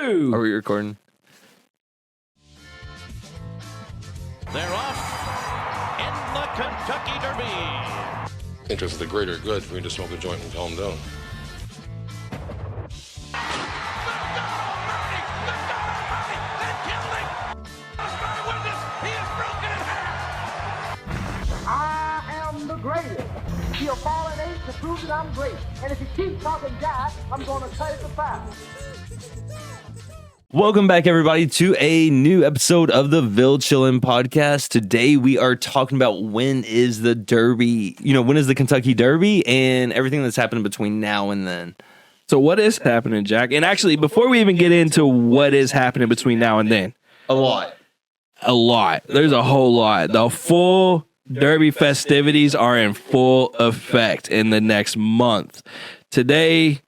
2. Are we recording? They're off in the Kentucky Derby. Interest of the greater good for me to smoke a joint and calm down. I am the greatest. He'll fall an 8 to prove that I'm great. And if he keeps talking Jack, I'm going to cut it to 5. Welcome back, everybody, to a new episode of the Ville Chillin' Podcast. Today, we are talking about when is the Derby, when is the Kentucky Derby and everything that's happened between now and then. So what is happening, Jack? And actually, before we even get into what is happening between now and then. A lot. There's a whole lot. The full Derby festivities are in full effect in the next month. Today,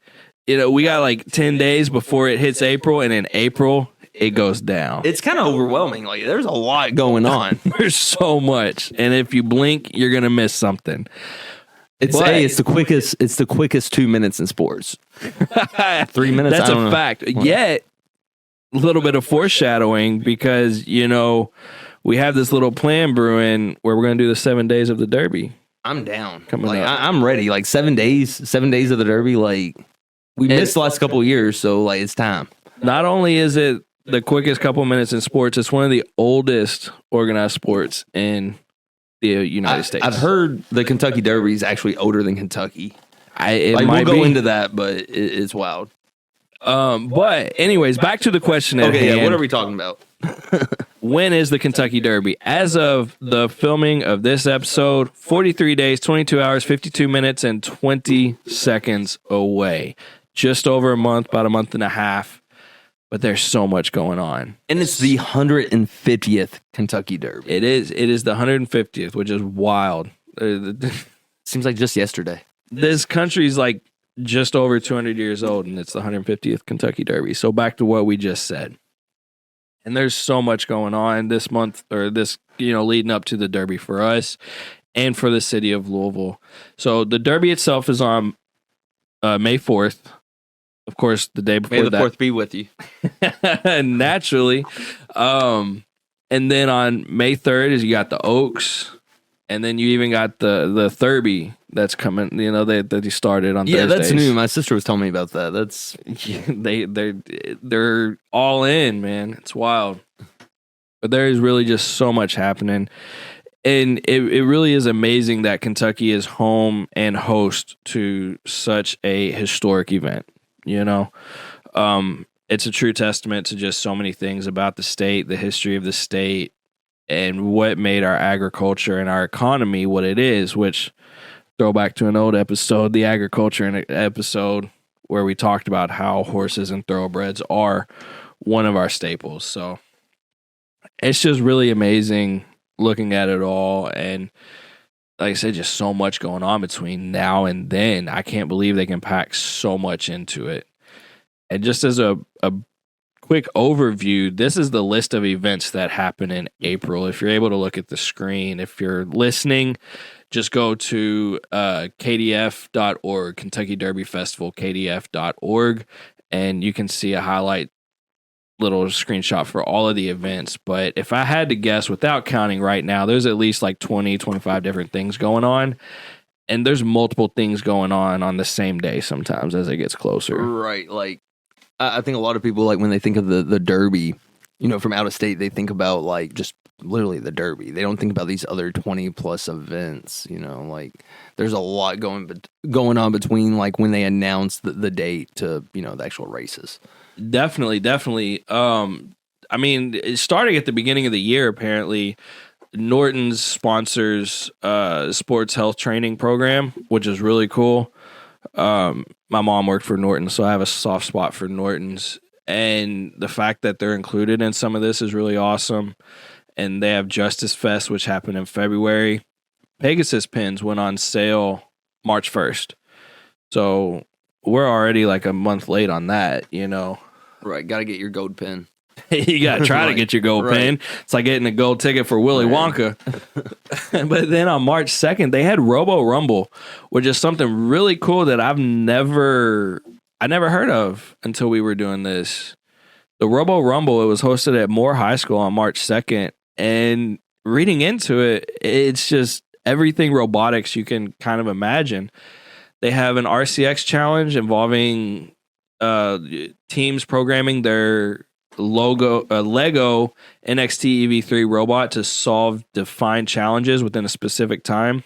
we got like 10 days before it hits April, and in April, it goes down. It's kind of overwhelming. Like, there's a lot going on. There's so much. And if you blink, you're going to miss something. It's the quickest 2 minutes in sports. 3 minutes. That's a fact. Yet, a little bit of foreshadowing because, we have this little plan brewing where we're going to do the 7 days of the Derby. I'm down. Coming up. I'm ready. Like 7 days of the Derby. Like, we missed the last couple of years, so like it's time. Not only is it the quickest couple minutes in sports, it's one of the oldest organized sports in the United States. I've heard the Kentucky Derby is actually older than Kentucky. We'll go into that, but it's wild. But anyways, back to the question at hand. What are we talking about? When is the Kentucky Derby? As of the filming of this episode, 43 days, 22 hours, 52 minutes, and 20 seconds away. Just over a month, about a month and a half. But there's so much going on. And it's the 150th Kentucky Derby. It is. It is the 150th, which is wild. Seems like just yesterday. This country's like just over 200 years old, and it's the 150th Kentucky Derby. So back to what we just said. And there's so much going on this month, or this, leading up to the Derby for us and for the city of Louisville. So the Derby itself is on May 4th. Of course, the day before that. May the 4th be with you. Naturally. And then on May 3rd is you got the Oaks. And then you even got the Thurby that's coming, that they started on Thursdays. Yeah, that's new. My sister was telling me about that. That's they're all in, man. It's wild. But there is really just so much happening. And it really is amazing that Kentucky is home and host to such a historic event, It's a true testament to just so many things about the state, the history of the state, and what made our agriculture and our economy what it is, which throw back to an old episode, the agriculture episode, where we talked about how horses and thoroughbreds are one of our staples. So it's just really amazing looking at it all. And like I said, just so much going on between now and then. I can't believe they can pack so much into it. And just as a quick overview, this is the list of events that happen in April. If you're able to look at the screen, if you're listening, just go to KDF.org, Kentucky Derby Festival, KDF.org, and you can see a highlight little screenshot for all of the events. But if I had to guess, without counting right now, there's at least like 20, 25 different things going on. And there's multiple things going on the same day sometimes as it gets closer. Right, like, I think a lot of people, like, when they think of the Derby, from out of state, they think about, like, just literally the Derby. They don't think about these other 20-plus events, like, there's a lot going on between, like, when they announce the date to, the actual races. Definitely. Starting at the beginning of the year, apparently, Norton's sponsors sports health training program, which is really cool. My mom worked for Norton, so I have a soft spot for Norton's. And the fact that they're included in some of this is really awesome. And they have Justice Fest, which happened in February. Pegasus pins went on sale March 1st. So we're already like a month late on that, Right, got to get your gold pin. You got to try to get your gold pin. It's like getting a gold ticket for Willy Wonka. But then on March 2nd, they had Robo Rumble, which is something really cool that I never heard of until we were doing this. The Robo Rumble, it was hosted at Moore High School on March 2nd. And reading into it, it's just everything robotics you can kind of imagine. They have an RCX challenge involving teams programming their Lego NXT EV3 robot to solve defined challenges within a specific time.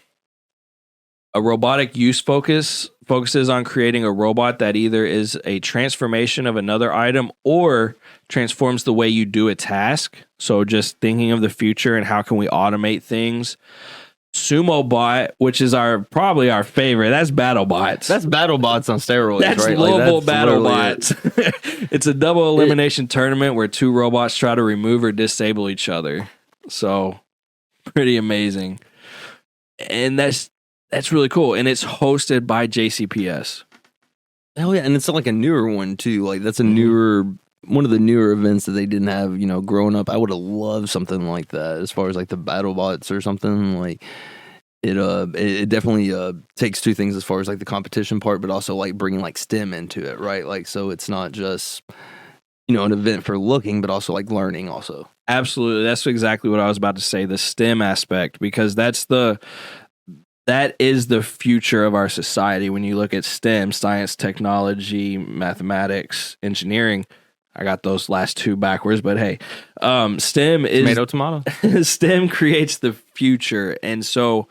A robotic use focuses on creating a robot that either is a transformation of another item or transforms the way you do a task. So just thinking of the future and how can we automate things. Sumo Bot, which is probably our favorite. That's BattleBots. That's BattleBots on steroids, that's right? Louisville Like, that's BattleBots. It's a double elimination tournament where two robots try to remove or disable each other. So pretty amazing. And that's really cool. And it's hosted by JCPS. Hell yeah, and it's like a newer one too. Like that's a newer one of the newer events that they didn't have, growing up. I would have loved something like that as far as like the BattleBots or something. Like it definitely takes two things as far as like the competition part, but also like bringing like STEM into it, right? Like so it's not just an event for looking, but also like learning also. Absolutely. That's exactly what I was about to say, the STEM aspect, because that is the future of our society. When you look at STEM, science, technology, mathematics, engineering, I got those last two backwards, but hey, STEM is tomato. STEM creates the future. And so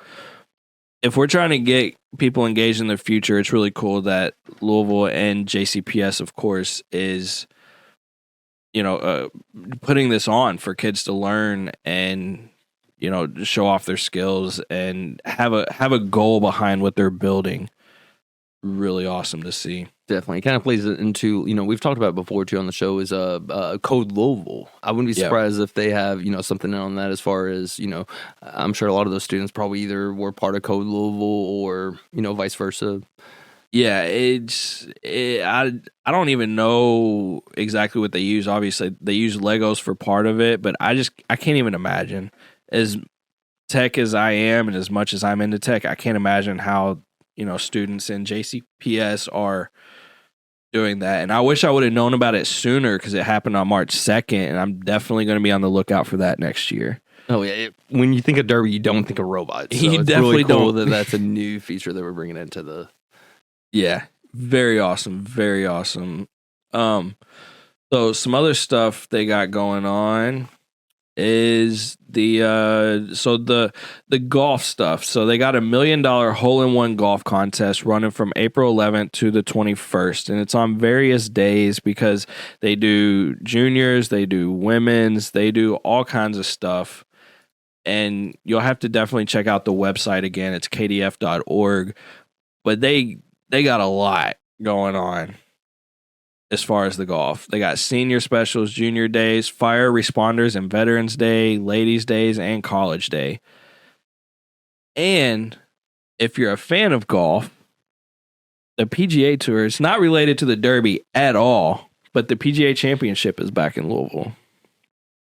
if we're trying to get people engaged in the future, it's really cool that Louisville and JCPS, of course, is, putting this on for kids to learn and, show off their skills and have a goal behind what they're building. Really awesome to see. Definitely. It kind of plays into, we've talked about it before too on the show, is Code Louisville. I wouldn't be surprised if they have, something on that as far as, I'm sure a lot of those students probably either were part of Code Louisville or, vice versa. Yeah, I don't even know exactly what they use. Obviously, they use Legos for part of it, but I can't even imagine. As tech as I am and as much as I'm into tech, I can't imagine how, students in JCPS are doing that. And I wish I would have known about it sooner because it happened on March 2nd, and I'm definitely going to be on the lookout for that next year. Oh, yeah. When you think of Derby, you don't think of robots. So You definitely really cool don't. That's a new feature that we're bringing into the... Yeah, very awesome. Very awesome. So some other stuff they got going on is the golf stuff. So they got $1 million hole-in-one golf contest running from April 11th to the 21st, and it's on various days because they do juniors, they do women's, they do all kinds of stuff. And you'll have to definitely check out the website again. It's kdf.org. But they got a lot going on as far as the golf. They got senior specials, junior days, fire responders and Veterans Day, ladies' days, and college day. And if you're a fan of golf, the PGA Tour, it's not related to the Derby at all, but the PGA Championship is back in Louisville.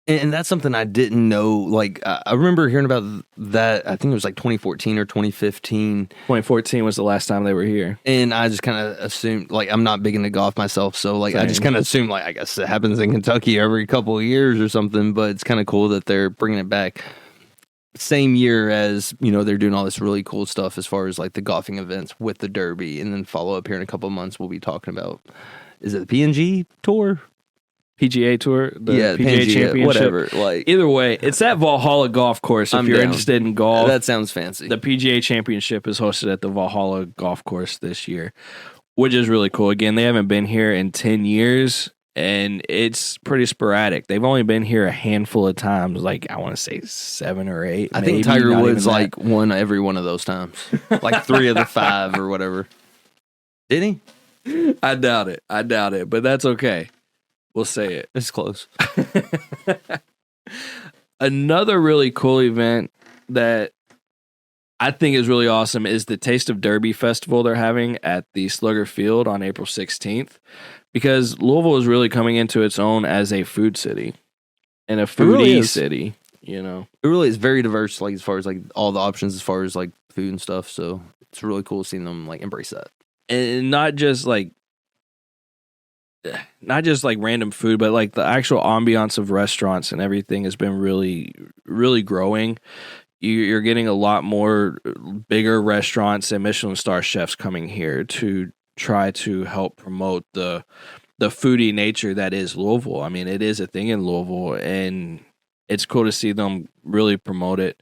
And that's something I didn't know. Like, I remember hearing about that. I think it was like 2014 or 2015. 2014 was the last time they were here. And I just kind of assumed, like, I'm not big into golf myself. So, like, I just kind of assumed, like, I guess it happens in Kentucky every couple of years or something. But it's kind of cool that they're bringing it back. Same year as, they're doing all this really cool stuff as far as, like, the golfing events with the Derby. And then follow up here in a couple of months, we'll be talking about, is it the PNG Tour? PGA Tour, the PGA Championship, whatever. Like, either way, it's at Valhalla Golf Course. If you're interested in golf, that sounds fancy. The PGA Championship is hosted at the Valhalla Golf Course this year, which is really cool. Again, they haven't been here in 10 years, and it's pretty sporadic. They've only been here a handful of times, like I want to say 7 or 8. I think Tiger Woods like won every one of those times, like 3 of the 5 or whatever. Did he? I doubt it, but that's okay. We'll say it. It's close. Another really cool event that I think is really awesome is the Taste of Derby Festival they're having at the Slugger Field on April 16th, because Louisville is really coming into its own as a food city and a foodie city, It really is very diverse, like as far as like all the options as far as like food and stuff. So it's really cool seeing them like embrace that. And not just like not just like random food, but like the actual ambiance of restaurants and everything has been really, really growing. You're getting a lot more bigger restaurants and Michelin star chefs coming here to try to help promote the foodie nature that is Louisville. I mean, it is a thing in Louisville, and it's cool to see them really promote it.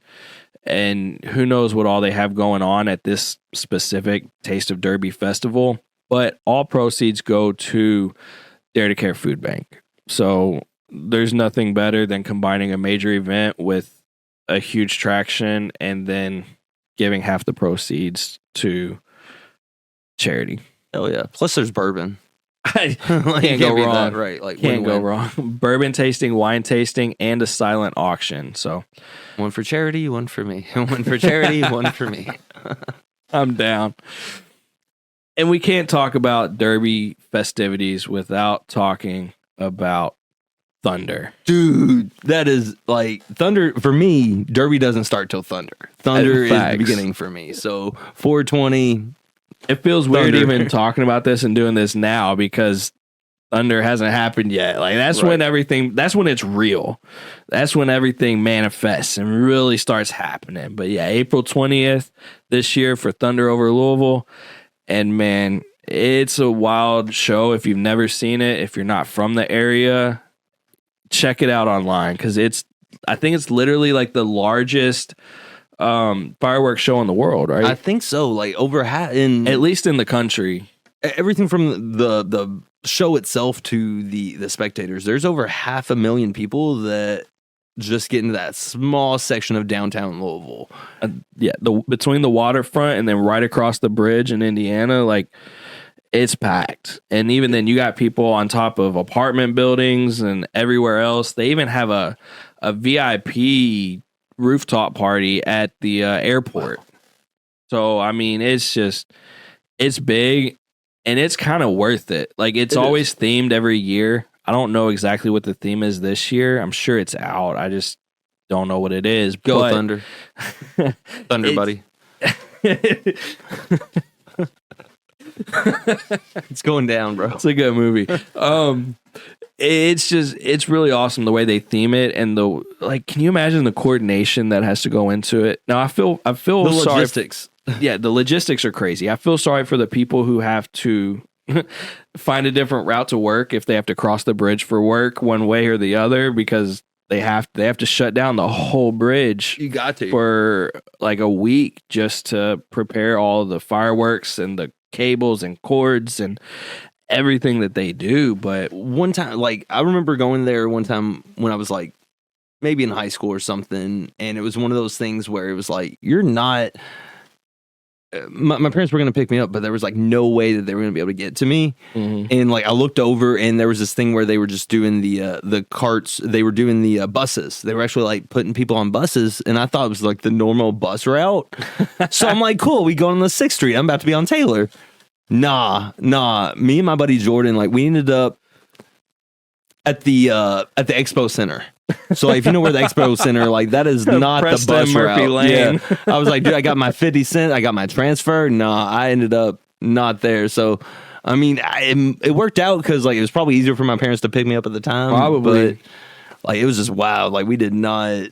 And who knows what all they have going on at this specific Taste of Derby festival, but all proceeds go to Dare to Care Food Bank. So there's nothing better than combining a major event with a huge traction and then giving half the proceeds to charity. Oh yeah. Plus there's bourbon. Can't Can't go be wrong. that, right? Like Can't go win-win. wrong. Bourbon tasting, wine tasting, and a silent auction. So One for charity, one for me. One for charity, one for me. I'm down. And we can't talk about Derby festivities without talking about Thunder. Dude, that is like Thunder for me. Derby doesn't start till Thunder. Thunder is the Facts. beginning for me. So 420. It feels weird Thunder. even talking about this and doing this now because Thunder hasn't happened yet. Like that's when that's when it's real. That's when everything manifests and really starts happening. But yeah, April 20th this year for Thunder over Louisville. And man, it's a wild show. If you've never seen it, if you're not from the area, check it out online because I think it's literally like the largest fireworks show in the world, right? I think so. Like over in At least in the country. everything from the show itself to the spectators. There's over 500,000 people that just get into that small section of downtown Louisville. Yeah, between the waterfront and then right across the bridge in Indiana, like it's packed. And even then, you got people on top of apartment buildings and everywhere else. They even have a VIP rooftop party at the airport. So I mean, it's big and it's kind of worth it. Like it's always themed every year. I don't know exactly what the theme is this year. I'm sure it's out. I just don't know what it is. Go but Thunder. Thunder, buddy. It's going down, bro. It's a good movie. It's really awesome the way they theme it and can you imagine the coordination that has to go into it? Now I feel The sorry. logistics. Yeah, the logistics are crazy. I feel sorry for the people who have to find a different route to work if they have to cross the bridge for work one way or the other because they have to shut down the whole bridge. You got to. For like a week just to prepare all the fireworks and the cables and cords and everything that they do. But One time, like, I remember going there one time when I was like maybe in high school or something, and it was one of those things where it was like, you're not. My parents were going to pick me up, but there was like no way that they were going to be able to get to me. Mhm. And like I looked over, and there was this thing where they were just doing the carts. They were doing the buses. They were actually like putting people on buses, and I thought it was like the normal bus route. So I'm like, cool. We go on the 6th Street. I'm about to be on Taylor. Nah. Me and my buddy Jordan, like we ended up at the Expo Center. So like, if you know where the Expo Center, like that is not Preston the bus Murphy route. Lane. Yeah. I was like, dude, I got my 50 cent, I got my transfer. Nah, I ended up not there. So I mean, it worked out because like it was probably easier for my parents to pick me up at the time. Probably. But like it was just wild. Like we did not.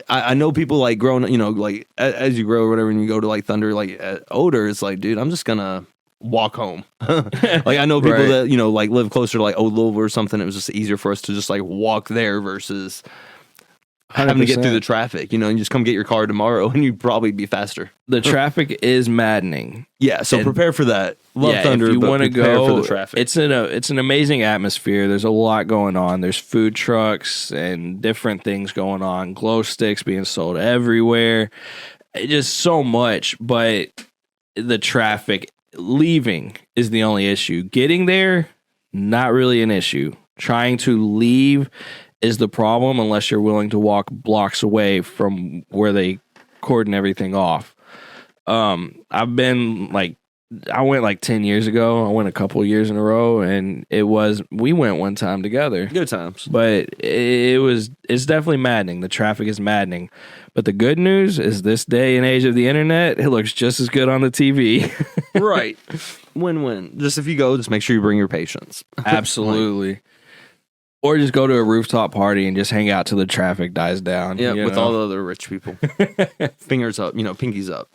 I know people like growing, like as you grow or whatever, and you go to like Thunder, like older, it's like, dude, I'm just gonna walk home. Like I know people Right. that like live closer to like Old Louisville or something. It was just easier for us to just like walk there versus having to get through the traffic. And you just come get your car tomorrow, and you'd probably be faster. the traffic is maddening. Yeah, so And- prepare for that. Love Thunder, if you but want to prepare go, for the traffic. it's an amazing atmosphere. There's a lot going on. There's food trucks and different things going on. Glow sticks being sold everywhere. Just so much, but the traffic leaving is the only issue. Getting there, not really an issue. Trying to leave is the problem unless you're willing to walk blocks away from where they cordon everything off. I've been like I went like 10 years ago. I went a couple years in a row, and we went one time together. Good times. But it's definitely maddening. The traffic is maddening. But the good news is this day and age of the internet, it looks just as good on the TV. Right. Win-win. Just if you go, just make sure you bring your patients. Absolutely. Or just go to a rooftop party and just hang out till the traffic dies down. Yeah, you with know? all the other rich people. Fingers up, pinkies up.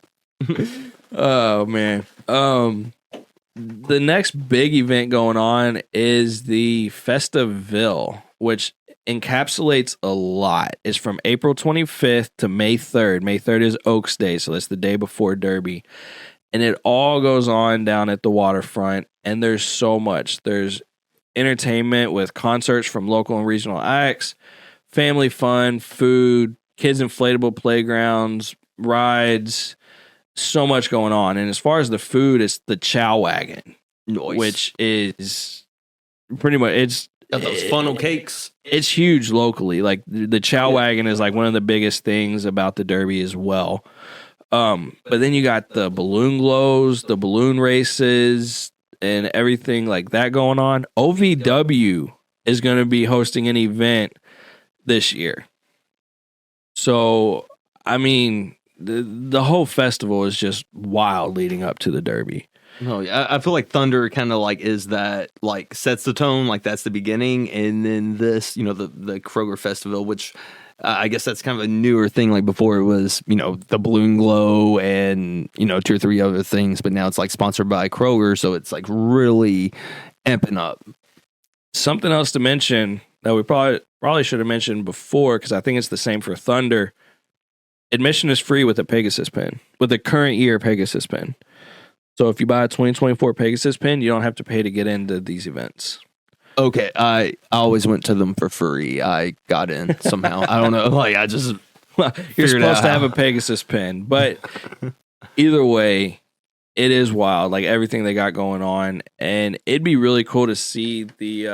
Oh, man. The next big event going on is the Festiville, which encapsulates a lot. It's from April 25th to May 3rd. May 3rd is Oaks Day, so that's the day before Derby. And it all goes on down at the waterfront, and there's so much. There's entertainment with concerts from local and regional acts, family fun, food, kids inflatable playgrounds, rides, so much going on. And as far as the food, it's the Chow Wagon, Nice. which is pretty much Got those funnel cakes. it's huge locally. Like the Chow Wagon is like one of the biggest things about the Derby as well. But then you got the balloon glows, the balloon races, and everything like that going on. OVW is going to be hosting an event this year. So, I mean, the whole festival is just wild leading up to the Derby. No, yeah, I feel like Thunder kind of like is that like sets the tone, like that's the beginning, and then this, the Kroger Festival, which I guess that's kind of a newer thing. Like before, it was the balloon glow and 2 or 3 other things, but now it's like sponsored by Kroger, so it's like really amping up. Something else to mention that we probably should have mentioned before, because I think it's the same for Thunder. Admission is free with a Pegasus pin, with a current year Pegasus pin. So if you buy a 2024 Pegasus pin, you don't have to pay to get into these events. Okay, I always went to them for free. I got in somehow. I don't know. Like I just You're supposed to have a Pegasus pin, but either way, it is wild. Like everything they got going on, and it'd be really cool to see the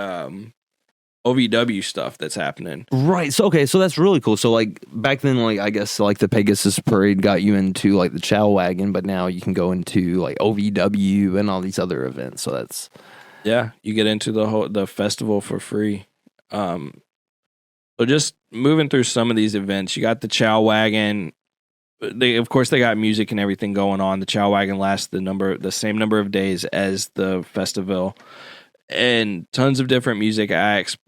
OVW stuff that's happening. Right. So okay, so that's really cool. So like back then, like I guess like the Pegasus Parade got you into like the Chow Wagon, but now you can go into like OVW and all these other events. So that's you get into the festival for free. So just moving through some of these events, you got the Chow Wagon. Of course they got music and everything going on. The Chow Wagon lasts the same number of days as the festival. And tons of different music acts.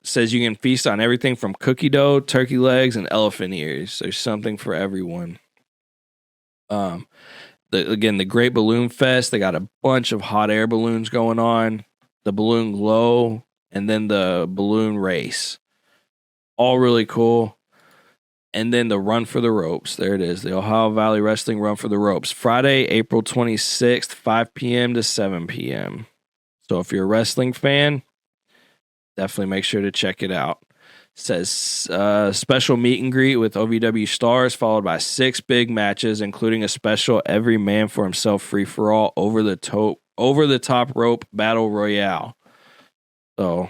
Says you can feast on everything from cookie dough, turkey legs, and elephant ears. There's something for everyone. The Great Balloon Fest. They got a bunch of hot air balloons going on. The balloon glow, and then the balloon race. All really cool. And then the Run for the Ropes. There it is. The Ohio Valley Wrestling Run for the Ropes. Friday, April 26th, 5 p.m. to 7 p.m. So if you're a wrestling fan, definitely make sure to check it out. It says special meet and greet with OVW stars, followed by 6 big matches, including a special every man for himself free-for-all over the top rope battle royale. So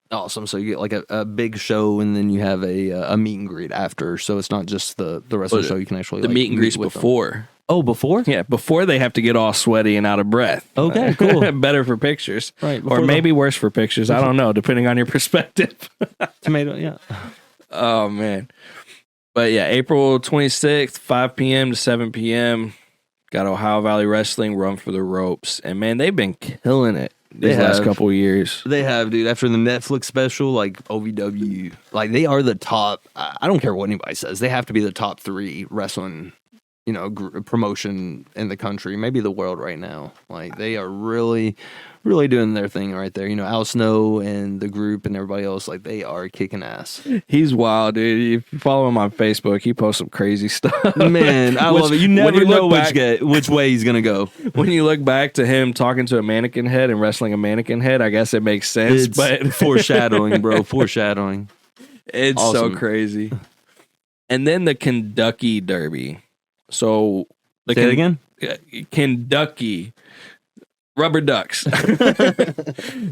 awesome. So you get like a big show, and then you have a meet and greet after. So it's not just the rest of the show. You can actually the meet and greets before. Them. Oh, before? Yeah, before they have to get all sweaty and out of breath. Okay, cool. Better for pictures. Right. Or maybe worse for pictures. I don't know, depending on your perspective. Tomato, yeah. Oh, man. But yeah, April 26th, 5 p.m. to 7 p.m. Got Ohio Valley Wrestling Run for the Ropes. And man, they've been killing it these last couple of years. They have, dude. After the Netflix special, like OVW, like they are the top. I don't care what anybody says. They have to be the top 3 wrestling promotion in the country, maybe the world right now. Like they are really, really doing their thing right there. Al Snow and the group and everybody else, like they are kicking ass. He's wild, dude. If you follow him on Facebook, he posts some crazy stuff. Man, I love it. You never know which way he's gonna go. When you look back to him talking to a mannequin head and wrestling a mannequin head, I guess it makes sense. It's but foreshadowing, bro. Foreshadowing. It's awesome. So crazy. And then the Kentucky Derby. So say it again. Kentucky Rubber Ducks.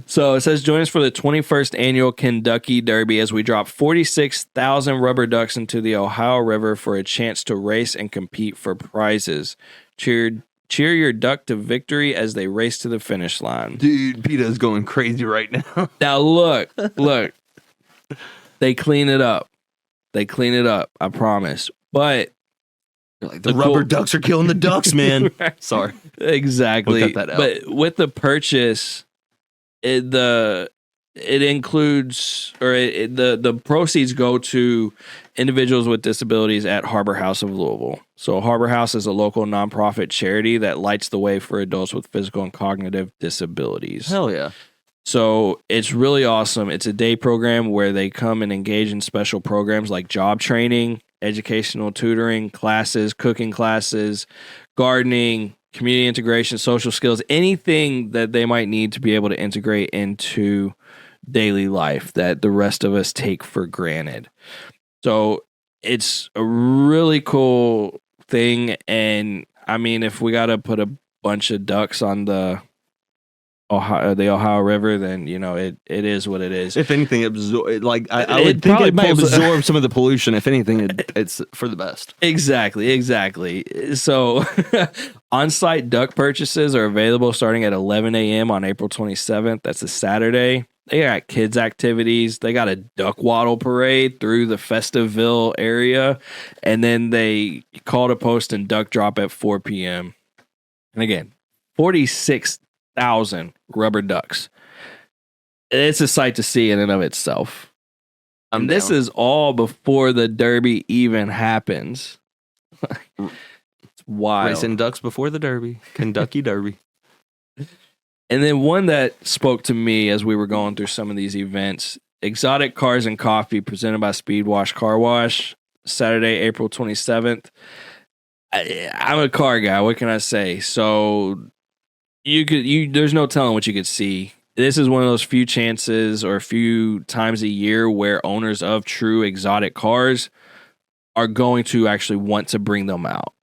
So it says, join us for the 21st annual Kentucky Derby as we drop 46,000 rubber ducks into the Ohio River for a chance to race and compete for prizes. Cheered Cheer your duck to victory as they race to the finish line. Dude, PETA's going crazy right now. Now look. They clean it up. I promise. But Like, the rubber ducks are killing the ducks, man. Sorry. Exactly. We'll cut that out. But with the purchase, it includes, or the proceeds go to individuals with disabilities at Harbor House of Louisville. So Harbor House is a local nonprofit charity that lights the way for adults with physical and cognitive disabilities. Hell yeah. So it's really awesome. It's a day program where they come and engage in special programs like job training, educational tutoring, classes, cooking classes, gardening, community integration, social skills, anything that they might need to be able to integrate into daily life that the rest of us take for granted. So it's a really cool thing. And I mean, if we got to put a bunch of ducks on the Ohio River, then it is what it is. If anything, I would think it might absorb some of the pollution. If anything, it's for the best. Exactly. So on-site duck purchases are available starting at 11 a.m. on April 27th. That's a Saturday. They got kids activities. They got a duck waddle parade through the Festiville area. And then they call to post and duck drop at 4 p.m. And again, 46,000 rubber ducks. It's a sight to see in and of itself. And this is all before the Derby even happens. It's wild. Racing ducks before the Derby. Kentucky Derby. And then one that spoke to me as we were going through some of these events, Exotic Cars and Coffee presented by Speedwash Car Wash, Saturday, April 27th. I'm a car guy. What can I say? So there's no telling what you could see. This is one of those few chances or a few times a year where owners of true exotic cars are going to actually want to bring them out.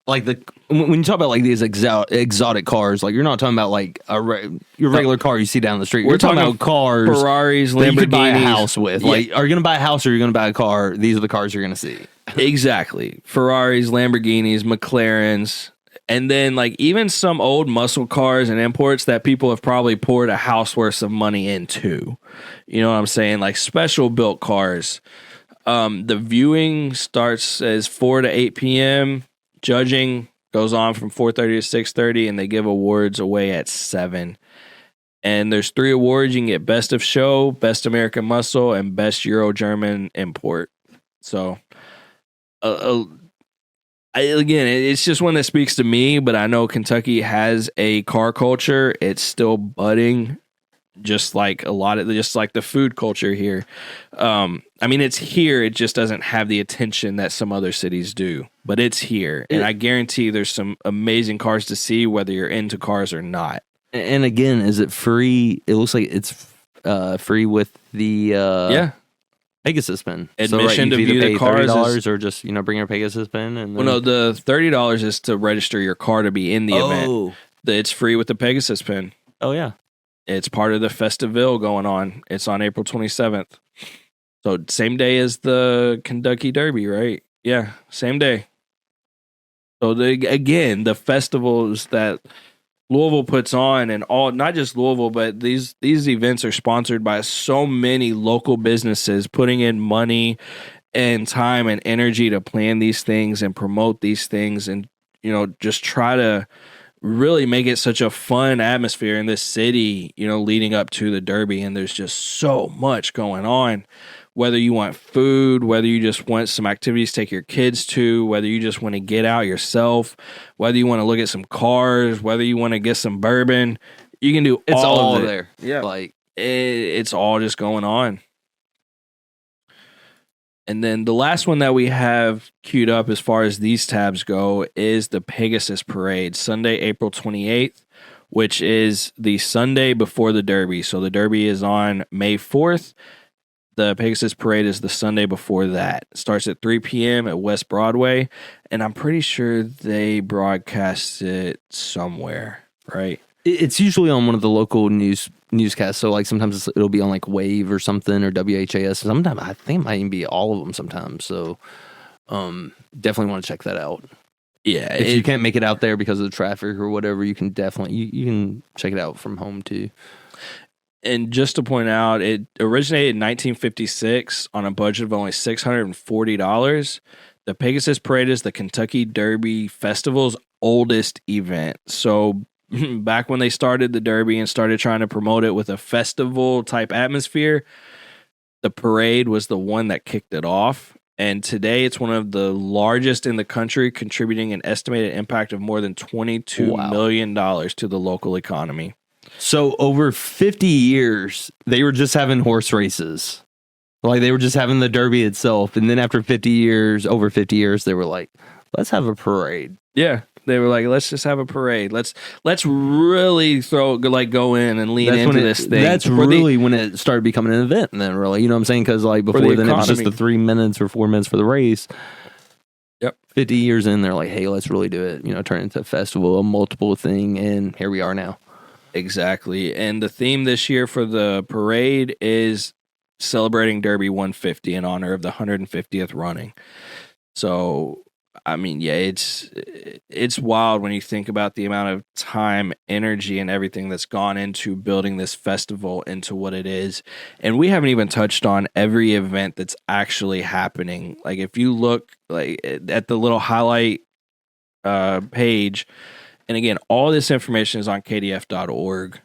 Like when you talk about like these exotic cars, like you're not talking about like your regular car you see down the street. We're talking about cars, Ferraris, Lamborghinis, that you could buy a house with. Yeah. Like, are you going to buy a house or are you going to buy a car? These are the cars you're going to see. Exactly. Ferraris, Lamborghinis, McLarens, and then like even some old muscle cars and imports that people have probably poured a house worth of money into. You know what I'm saying? Like special built cars. The viewing starts as 4 to 8 p.m. Judging goes on from 4:30 to 6:30, and they give awards away at 7. And there's 3 awards. You can get Best of Show, Best American Muscle, and Best Euro-German Import. So, again, it's just one that speaks to me, but I know Kentucky has a car culture. It's still budding, just like the food culture here. I mean, it's here. It just doesn't have the attention that some other cities do, but it's here. And I guarantee there's some amazing cars to see, whether you're into cars or not. And again, is it free? It looks like it's free with the Pegasus pin. Admission to view the cars $30 or just bring your Pegasus pin. And then... Well, no, the $30 is to register your car to be in the event. It's free with the Pegasus pin. Oh yeah. It's part of the Festiville going on. It's on April 27th. So same day as the Kentucky Derby, right? Yeah, same day. So again, the festivals that Louisville puts on, and all, not just Louisville, but these events are sponsored by so many local businesses putting in money and time and energy to plan these things and promote these things, and just try to really make it such a fun atmosphere in this city, leading up to the Derby. And there's just so much going on, whether you want food, whether you just want some activities to take your kids to, whether you just want to get out yourself, whether you want to look at some cars, whether you want to get some bourbon, you can do it's all of it. There. Yeah. Like it's all just going on. And then the last one that we have queued up as far as these tabs go is the Pegasus Parade, Sunday, April 28th, which is the Sunday before the Derby. So the Derby is on May 4th. The Pegasus Parade is the Sunday before that. It starts at 3 p.m. at West Broadway, and I'm pretty sure they broadcast it somewhere, right? It's usually on one of the local newscasts. So like sometimes it'll be on like Wave or something or WHAS. Sometimes I think it might even be all of them sometimes. So definitely want to check that out. Yeah, if you can't make it out there because of the traffic or whatever, you can definitely you can check it out from home too. And just to point out, it originated in 1956 on a budget of only $640. The Pegasus Parade is the Kentucky Derby Festival's oldest event. So back when they started the Derby and started trying to promote it with a festival type atmosphere, the parade was the one that kicked it off. And today it's one of the largest in the country, contributing an estimated impact of more than $22 million to the local economy. So over 50 years, they were just having horse races. Like they were just having the Derby itself. And then after over 50 years, they were like, let's have a parade. Yeah. They were like, let's just have a parade. Let's really go in and lean into this thing. That's really when it started becoming an event. And then really, you know what I'm saying? Because like before then it was just the 3 minutes or 4 minutes for the race. Yep. 50 years in, they're like, hey, let's really do it. You know, turn it into a festival, a multiple thing. And here we are now. Exactly. And the theme this year for the parade is celebrating Derby 150 in honor of the 150th running. So, I mean, yeah, it's wild when you think about the amount of time, energy, and everything that's gone into building this festival into what it is. And we haven't even touched on every event that's actually happening. Like, if you look like at the little highlight page, and again, all this information is on kdf.org.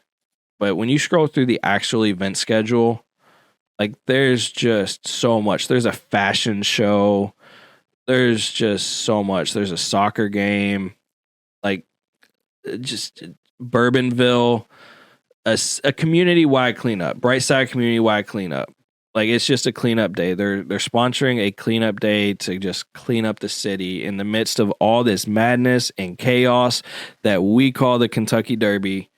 But when you scroll through the actual event schedule, like there's just so much. There's a fashion show. There's just so much. There's a soccer game, like just Bourbonville, a community-wide cleanup, Brightside community-wide cleanup. Like it's just a cleanup day. They're sponsoring a cleanup day to just clean up the city in the midst of all this madness and chaos that we call the Kentucky Derby,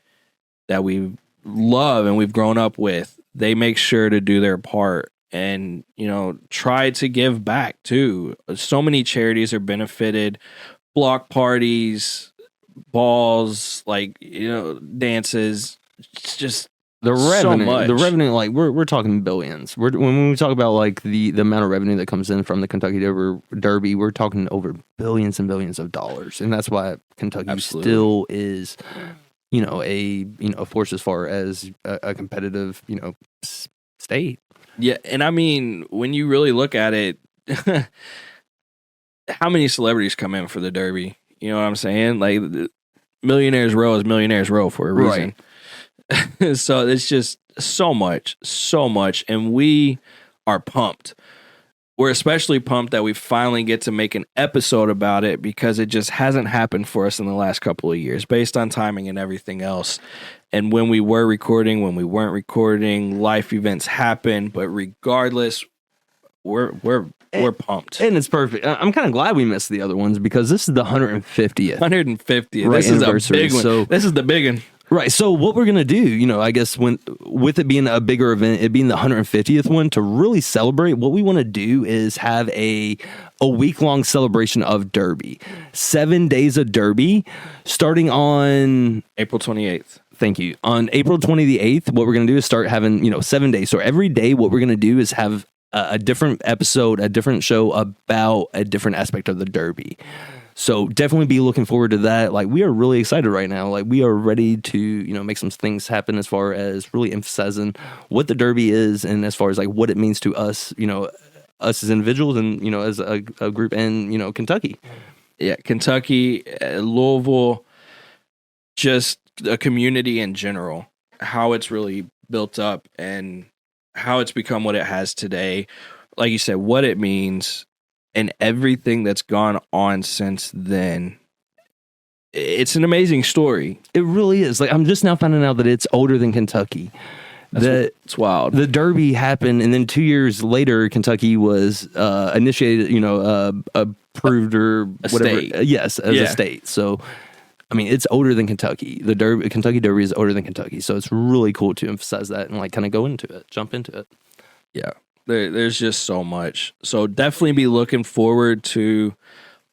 that we love and we've grown up with. They make sure to do their part and, you know, try to give back too. So many charities are benefited, block parties, balls, like, you know, dances. It's just the revenue. So much. The revenue, like we're talking billions. When we talk about like the amount of revenue that comes in from the Kentucky Derby, we're talking over billions and billions of dollars, and that's why Kentucky still is, you know, a force as far as a competitive, you know, state. Yeah, and I mean, when you really look at it, how many celebrities come in for the Derby? You know what I'm saying? Like, Millionaires Row is Millionaires Row for a reason. Right. So it's just so much, and we are pumped. We're especially pumped that we finally get to make an episode about it because it just hasn't happened for us in the last couple of years based on timing and everything else. And when we were recording, when we weren't recording, life events happen. But regardless, we're pumped. And it's perfect. I'm kind of glad we missed the other ones because this is the 150th. 150th. Right, this is a big one. So, this is the big one. Right. So what we're going to do, you know, I guess with it being a bigger event, it being the 150th one, to really celebrate, what we want to do is have a week-long celebration of Derby. 7 days of Derby starting on April 28th. Thank you. On April 28th, what we're going to do is start having, you know, 7 days. So every day, what we're going to do is have a different episode, a different show about a different aspect of the Derby. So definitely be looking forward to that. Like, we are really excited right now. Like, we are ready to, you know, make some things happen as far as really emphasizing what the Derby is and as far as like what it means to us, you know, us as individuals and, you know, as a group and, you know, Kentucky. Yeah, Kentucky, Louisville, just a community in general, how it's really built up and how it's become what it has today. Like you said, what it means and everything that's gone on since then. It's an amazing story. It really is. Like, I'm just now finding out that it's older than Kentucky. It's wild. The Derby happened, and then 2 years later, Kentucky was initiated, you know, approved or whatever. State. Yes, as a state. So, I mean, it's older than Kentucky. The Kentucky Derby is older than Kentucky. So it's really cool to emphasize that and like kind of go into it, jump into it. Yeah. There's just so much. So definitely be looking forward to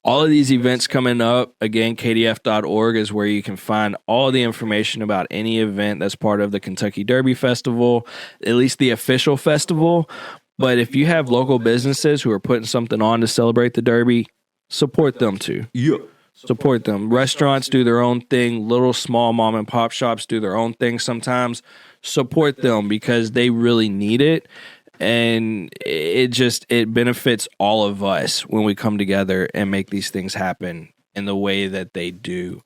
all of these events coming up. Again, kdf.org is where you can find all the information about any event that's part of the Kentucky Derby Festival, at least the official festival. But if you have local businesses who are putting something on to celebrate the Derby, support them too. Yeah. Support them. Restaurants do their own thing. Little small mom and pop shops do their own thing sometimes. Support them because they really need it. And it benefits all of us when we come together and make these things happen in the way that they do.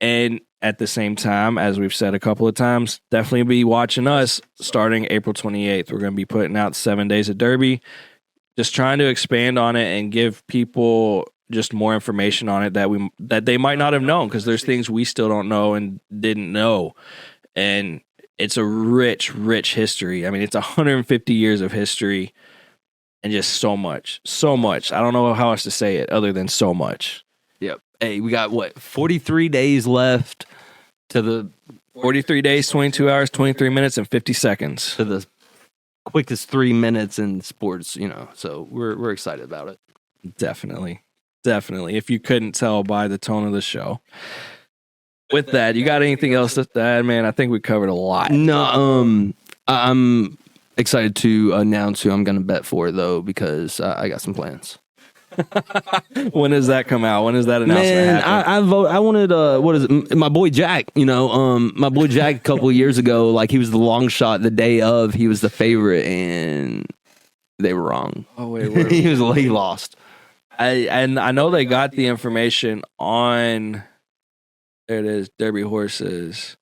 And at the same time, as we've said a couple of times, definitely be watching us starting April 28th. We're going to be putting out 7 days of Derby, just trying to expand on it and give people just more information on it that they might not have known, because there's things we still don't know and didn't know. And it's a rich history. I mean, it's 150 years of history and just so much. I don't know how else to say it other than so much. Yep. Hey, we got 43 days left to the 43 days, 22 hours, 23 minutes, and 50 seconds. To the quickest 3 minutes in sports, so we're excited about it. Definitely. If you couldn't tell by the tone of the show. With that, you got anything else to add, man? I think we covered a lot. No, I'm excited to announce who I'm going to bet for, though, because I got some plans. When does that come out? When does that announcement happen? I wanted what is it? My boy Jack. My boy Jack a couple of years ago, like he was the long shot the day of. He was the favorite, and they were wrong. Oh wait, he lost. I know they got the information on. There it is, Derby horses.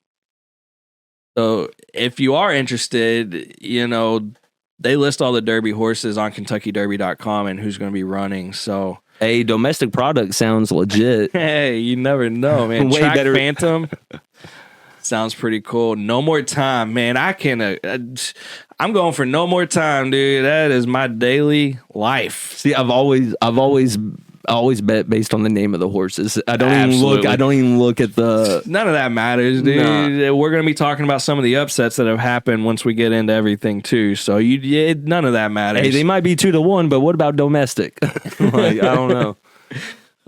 So if you are interested, they list all the Derby horses on KentuckyDerby.com and who's going to be running. So hey, domestic product sounds legit. Hey, you never know, man. Way Track better. Phantom sounds pretty cool. No More Time, man. I'm going for No More Time, dude. That is my daily life. See, I've always bet based on the name of the horses. I don't even look at the. None of that matters, dude. Nah. We're gonna be talking about some of the upsets that have happened once we get into everything too. So none of that matters. Hey, they might be 2-1, but what about domestic? I don't know.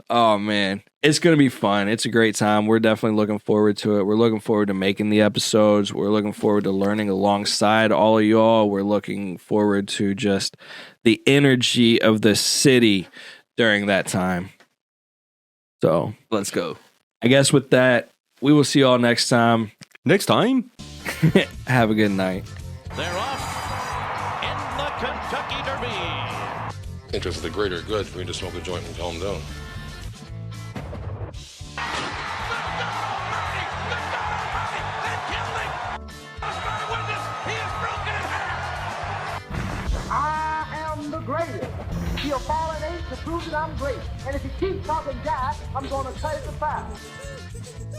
Oh man, it's gonna be fun. It's a great time. We're definitely looking forward to it. We're looking forward to making the episodes. We're looking forward to learning alongside all of y'all. We're looking forward to just the energy of the city during that time. So Let's go. I guess with that, we will see y'all next time. Next time. Have a good night. They're off in the Kentucky Derby. Interest of the greater good for me to smoke a joint and calm down. I am the greatest. He'll fall an ace to prove that I'm great. And if he keeps talking jive, I'm going to cut it to 5.